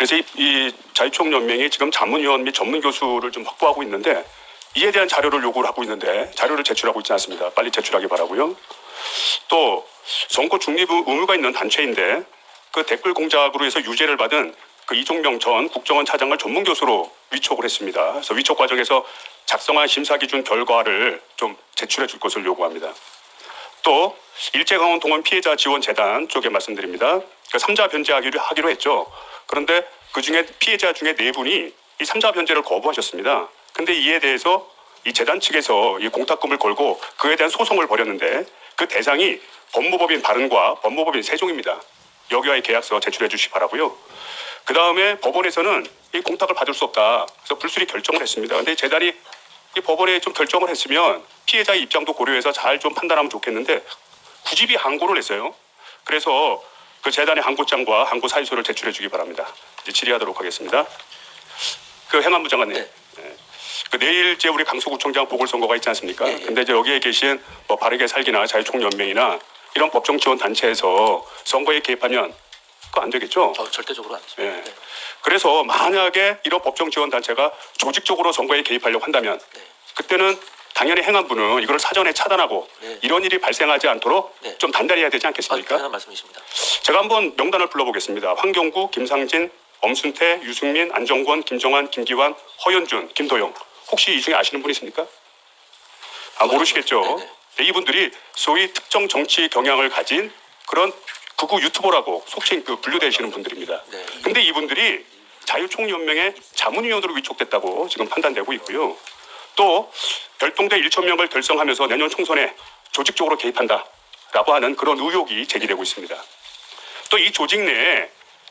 그래서 이 자유총연맹이 지금 자문위원 및 전문 교수를 좀 확보하고 있는데 이에 대한 자료를 요구를 하고 있는데 자료를 제출하고 있지 않습니다. 빨리 제출하기 바라고요. 또 선거 중립 의무가 있는 단체인데 그 댓글 공작으로 해서 유죄를 받은 그 이종명 전 국정원 차장을 전문 교수로 위촉을 했습니다. 그래서 위촉 과정에서 작성한 심사 기준 결과를 좀 제출해 줄 것을 요구합니다. 또 일제강원 동원 피해자 지원 재단 쪽에 말씀드립니다. 그 3자 변제하기로 했죠. 그런데 그 중에 피해자 중에 4분이 이 3자 변제를 거부하셨습니다. 근데 이에 대해서 이 재단 측에서 이 공탁금을 걸고 그에 대한 소송을 벌였는데 그 대상이 법무법인 바른과 법무법인 세종입니다. 여기와의 계약서 제출해 주시기 바라고요. 그 다음에 법원에서는 이 공탁을 받을 수 없다. 그래서 불수리 결정을 했습니다. 근데 재단이 이 법원에 좀 결정을 했으면 피해자의 입장도 고려해서 잘 좀 판단하면 좋겠는데 굳이 항고를 했어요. 그래서 그 재단의 항고장과 항고 사유서를 제출해 주기 바랍니다. 이제 질의하도록 하겠습니다. 그 행안부 장관님. 네. 그 내일 이제 우리 강서구청장 보궐선거가 있지 않습니까? 네. 근데 이제 여기에 계신 뭐 바르게 살기나 자유총연맹이나 이런 법정 지원 단체에서 선거에 개입하면 그거 안 되겠죠? 절대적으로 안 됩니다. 예. 네. 그래서 만약에 이런 법정 지원 단체가 조직적으로 선거에 개입하려고 한다면 네. 그때는 당연히 행안부는 이걸 사전에 차단하고 네. 이런 일이 발생하지 않도록 네. 좀 단단히 해야 되지 않겠습니까? 당연한 말씀이십니다. 제가 한번 명단을 불러보겠습니다. 황경구, 김상진, 엄순태, 유승민, 안정권, 김정환, 김기환, 허연준, 김도영. 혹시 이 중에 아시는 분 있습니까? 모르시겠죠. 네네. 이분들이 소위 특정 정치 경향을 가진 그런 극우 유튜버라고 속칭 그 분류되시는 분들입니다. 네. 근데 이분들이 자유총연맹의 자문위원으로 위촉됐다고 지금 판단되고 있고요. 또 별동대 1,000명을 결성하면서 내년 총선에 조직적으로 개입한다라고 하는 그런 의혹이 제기되고 있습니다. 또 이 조직 내에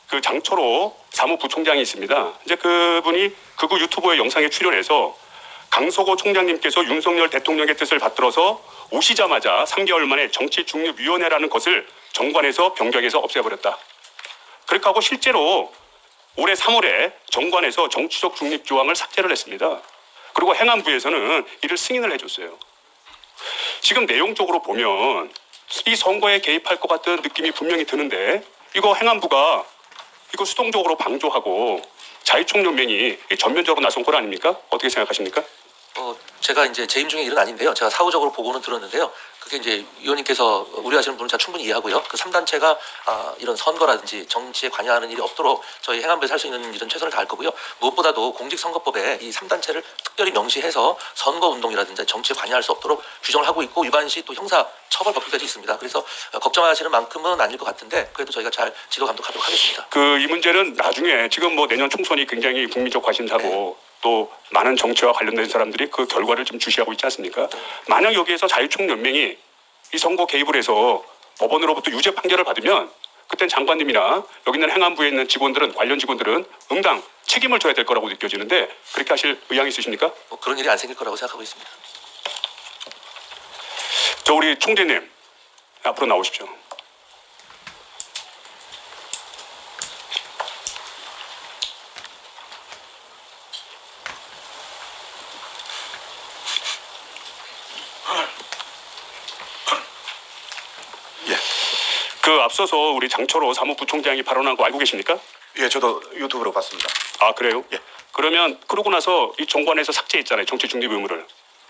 그 장철호 사무부총장이 있습니다. 이제 그분이 극우 유튜버의 영상에 출연해서 강서구 총장님께서 윤석열 대통령의 뜻을 받들어서 오시자마자 3개월 만에 정치중립위원회라는 것을 정관에서 변경해서 없애버렸다. 그렇게 하고 실제로 올해 3월에 정관에서 정치적 중립 조항을 삭제를 했습니다. 그리고 행안부에서는 이를 승인을 해줬어요. 지금 내용적으로 보면 이 선거에 개입할 것 같은 느낌이 분명히 드는데 이거 행안부가 이거 수동적으로 방조하고 자유총연맹이 전면적으로 나선 건 아닙니까? 어떻게 생각하십니까? 제가 이제 재임 중에 일은 아닌데요. 제가 사후적으로 보고는 들었는데요. 그게 이제 위원님께서 우려하시는 부분은 제가 충분히 이해하고요. 그 3단체가 이런 선거라든지 정치에 관여하는 일이 없도록 저희 행안부에서 할 수 있는 일은 최선을 다할 거고요. 무엇보다도 공직선거법에 이 3단체를 특별히 명시해서 선거운동이라든지 정치에 관여할 수 없도록 규정을 하고 있고 위반 시 또 형사 처벌 법규까지 있습니다. 그래서 걱정하시는 만큼은 아닐 것 같은데 그래도 저희가 잘 지도 감독하도록 하겠습니다. 이 문제는 나중에 지금 뭐 내년 총선이 굉장히 국민적 관심사고 또 많은 정치와 관련된 사람들이 그 결과를 좀 주시하고 있지 않습니까? 만약 여기에서 자유총연맹이 이 선거 개입을 해서 법원으로부터 유죄 판결을 받으면 그땐 장관님이나 여기 있는 행안부에 있는 직원들은 관련 직원들은 응당 책임을 져야 될 거라고 느껴지는데 그렇게 하실 의향이 있으십니까? 그런 일이 안 생길 거라고 생각하고 있습니다. 저 우리 총재님 앞으로 나오십시오. 앞서서 우리 장철호 사무부총장이 발언한 거 알고 계십니까? 예, 저도 유튜브로 봤습니다. 아, 그래요? 예. 그러면 그러고 나서 이 정관에서 삭제했잖아요. 정치 중립 의무를.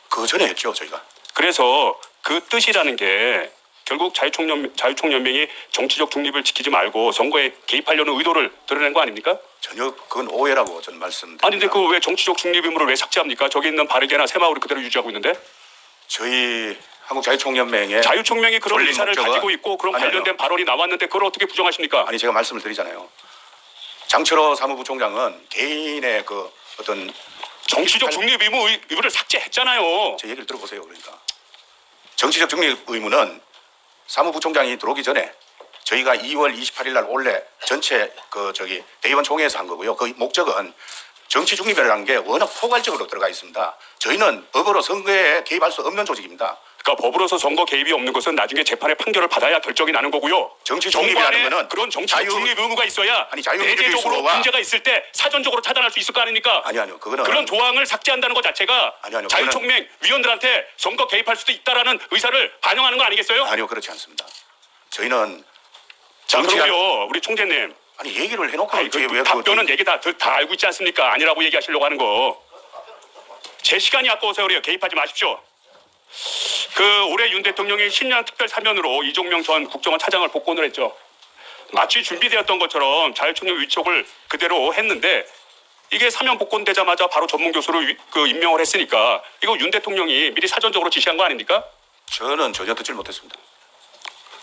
그 전에 했죠, 저희가. 그래서 그 뜻이라는 게 결국 자유총연맹이 정치적 중립을 지키지 말고 선거에 개입하려는 의도를 드러낸 거 아닙니까? 전혀 그건 오해라고 저는 말씀드립니다. 아니 근데 그 왜 정치적 중립 의무를 왜 삭제합니까? 저기 있는 바르게나 새마을이 그대로 유지하고 있는데? 저희 한국자유총연맹에 자유총명이 그런 전립 의사를 목적은- 가지고 있고 그런 아니요. 관련된 발언이 나왔는데 그걸 어떻게 부정하십니까? 아니 제가 말씀을 드리잖아요. 장철호 사무부총장은 개인의 그 어떤 정치적 중립 의무를 삭제했잖아요. 제 얘기를 들어보세요. 그러니까 정치적 중립 의무는 사무부총장이 들어오기 전에 저희가 2월 28일 날 원래 전체 대의원 총회에서 한 거고요. 그 목적은 정치 중립이라는 게 워낙 포괄적으로 들어가 있습니다. 저희는 법으로 선거에 개입할 수 없는 조직입니다. 그러니까 법으로서 선거 개입이 없는 것은 나중에 재판의 판결을 받아야 결정이 나는 거고요. 정치 중립이라는 거는 그런 정치적 중립 의무가 있어야 자유민주주의 내재적으로 수호와 문제가 있을 때 사전적으로 차단할 수 있을 거 아닙니까? 아니요. 그거는 그런 조항을 삭제한다는 것 자체가 아니요. 자유총명 위원들한테 선거 개입할 수도 있다라는 의사를 반영하는 거 아니겠어요? 아니요, 그렇지 않습니다. 저희는 자, 그러고요. 우리 총재님. 아니 얘기를 해놓고 아니, 저희 왜 답변은 얘기 다 알고 있지 않습니까? 아니라고 얘기하시려고 하는 거. 제 시간이 아까워서 그래요. 개입하지 마십시오. 올해 윤 대통령이 신년 특별 사면으로 이종명 전 국정원 차장을 복권을 했죠. 마치 준비되었던 것처럼 자유총령 위촉을 그대로 했는데 이게 사면 복권되자마자 바로 전문 교수를 임명을 했으니까 이거 윤 대통령이 미리 사전적으로 지시한 거 아닙니까? 저는 전혀 듣질 못했습니다.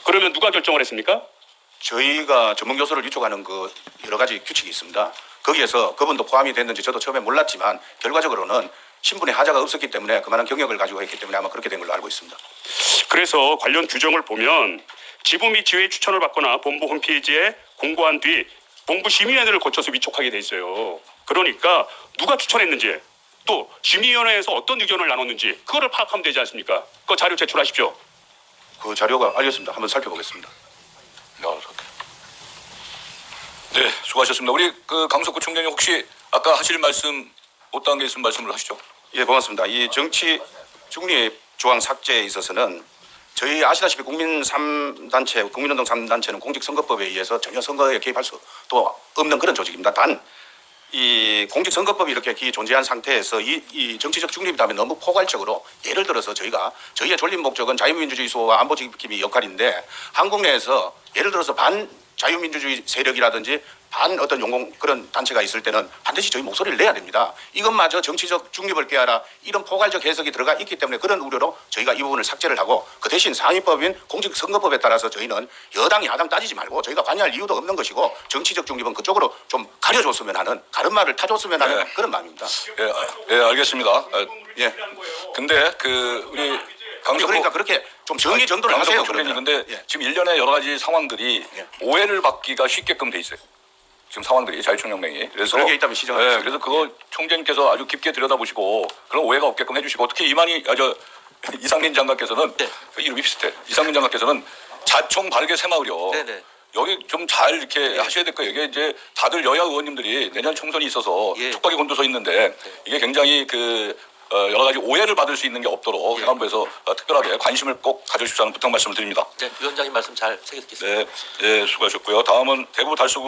그러면 누가 결정을 했습니까? 저희가 전문 교수를 위촉하는 그 여러 가지 규칙이 있습니다. 거기에서 그분도 포함이 됐는지 저도 처음에 몰랐지만 결과적으로는 신분의 하자가 없었기 때문에 그만한 경력을 가지고 했기 때문에 아마 그렇게 된 걸로 알고 있습니다. 그래서 관련 규정을 보면 지부 및 지회의 추천을 받거나 본부 홈페이지에 공고한 뒤 본부 심의위원회를 거쳐서 위촉하게 돼 있어요. 그러니까 누가 추천했는지 또 심의위원회에서 어떤 의견을 나눴는지 그거를 파악하면 되지 않습니까? 그 자료 제출하십시오. 그 자료가 알렸습니다. 한번 살펴보겠습니다. 네, 수고하셨습니다. 우리 그 강석구 총장님 혹시 아까 하실 말씀 못한 게 있으면 말씀을 하시죠. 예, 고맙습니다. 이 정치 중립 조항 삭제에 있어서는 저희 아시다시피 국민 3단체, 국민운동 3단체는 공직선거법에 의해서 전혀 선거에 개입할 수도 없는 그런 조직입니다. 단, 이 공직선거법이 이렇게 존재한 상태에서 이 정치적 중립이라면 너무 포괄적으로 예를 들어서 저희의 존립 목적은 자유민주주의 수호와 안보 지킴이 역할인데 한국 내에서 예를 들어서 반 자유민주주의 세력이라든지 반 어떤 용공 그런 단체가 있을 때는 반드시 저희 목소리를 내야 됩니다. 이것마저 정치적 중립을 깨하라 이런 포괄적 해석이 들어가 있기 때문에 그런 우려로 저희가 이 부분을 삭제를 하고 그 대신 상위법인 공직선거법에 따라서 저희는 여당 야당 따지지 말고 저희가 관여할 이유도 없는 것이고 정치적 중립은 그쪽으로 좀 가려줬으면 하는 가름말을 타줬으면 하는 네. 그런 마음입니다. 예, 알겠습니다. 예. 근데 우리 강석구 그러니까 그렇게 좀 정리정돈을 하세요. 총장님, 그러면. 근데 예. 지금 일련의 여러 가지 상황들이 예. 오해를 받기가 쉽게끔 돼 있어요. 지금 상황들이 자유총연맹이 그래서 그런 게 있다면 시정하겠습니다. 그래서 그거 총장님께서 아주 깊게 들여다보시고 그런 오해가 없게끔 해주시고 특히 이상민 장관께서는 네. 그 이름이 비슷해. 이상민 장관께서는 자총 바르게 새마을이요. 네네. 여기 좀 잘 이렇게 하셔야 될 거예요. 이게 이제 다들 여야 의원님들이 내년 총선이 있어서 예. 촉박이 곤두서 있는데 이게 굉장히 여러 가지 오해를 받을 수 있는 게 없도록 예. 행안부에서 특별하게 관심을 꼭 가져주시라는 부탁 말씀을 드립니다. 네, 위원장님 말씀 잘 새겨 듣겠습니다. 네, 수고하셨고요. 다음은 대구 달서구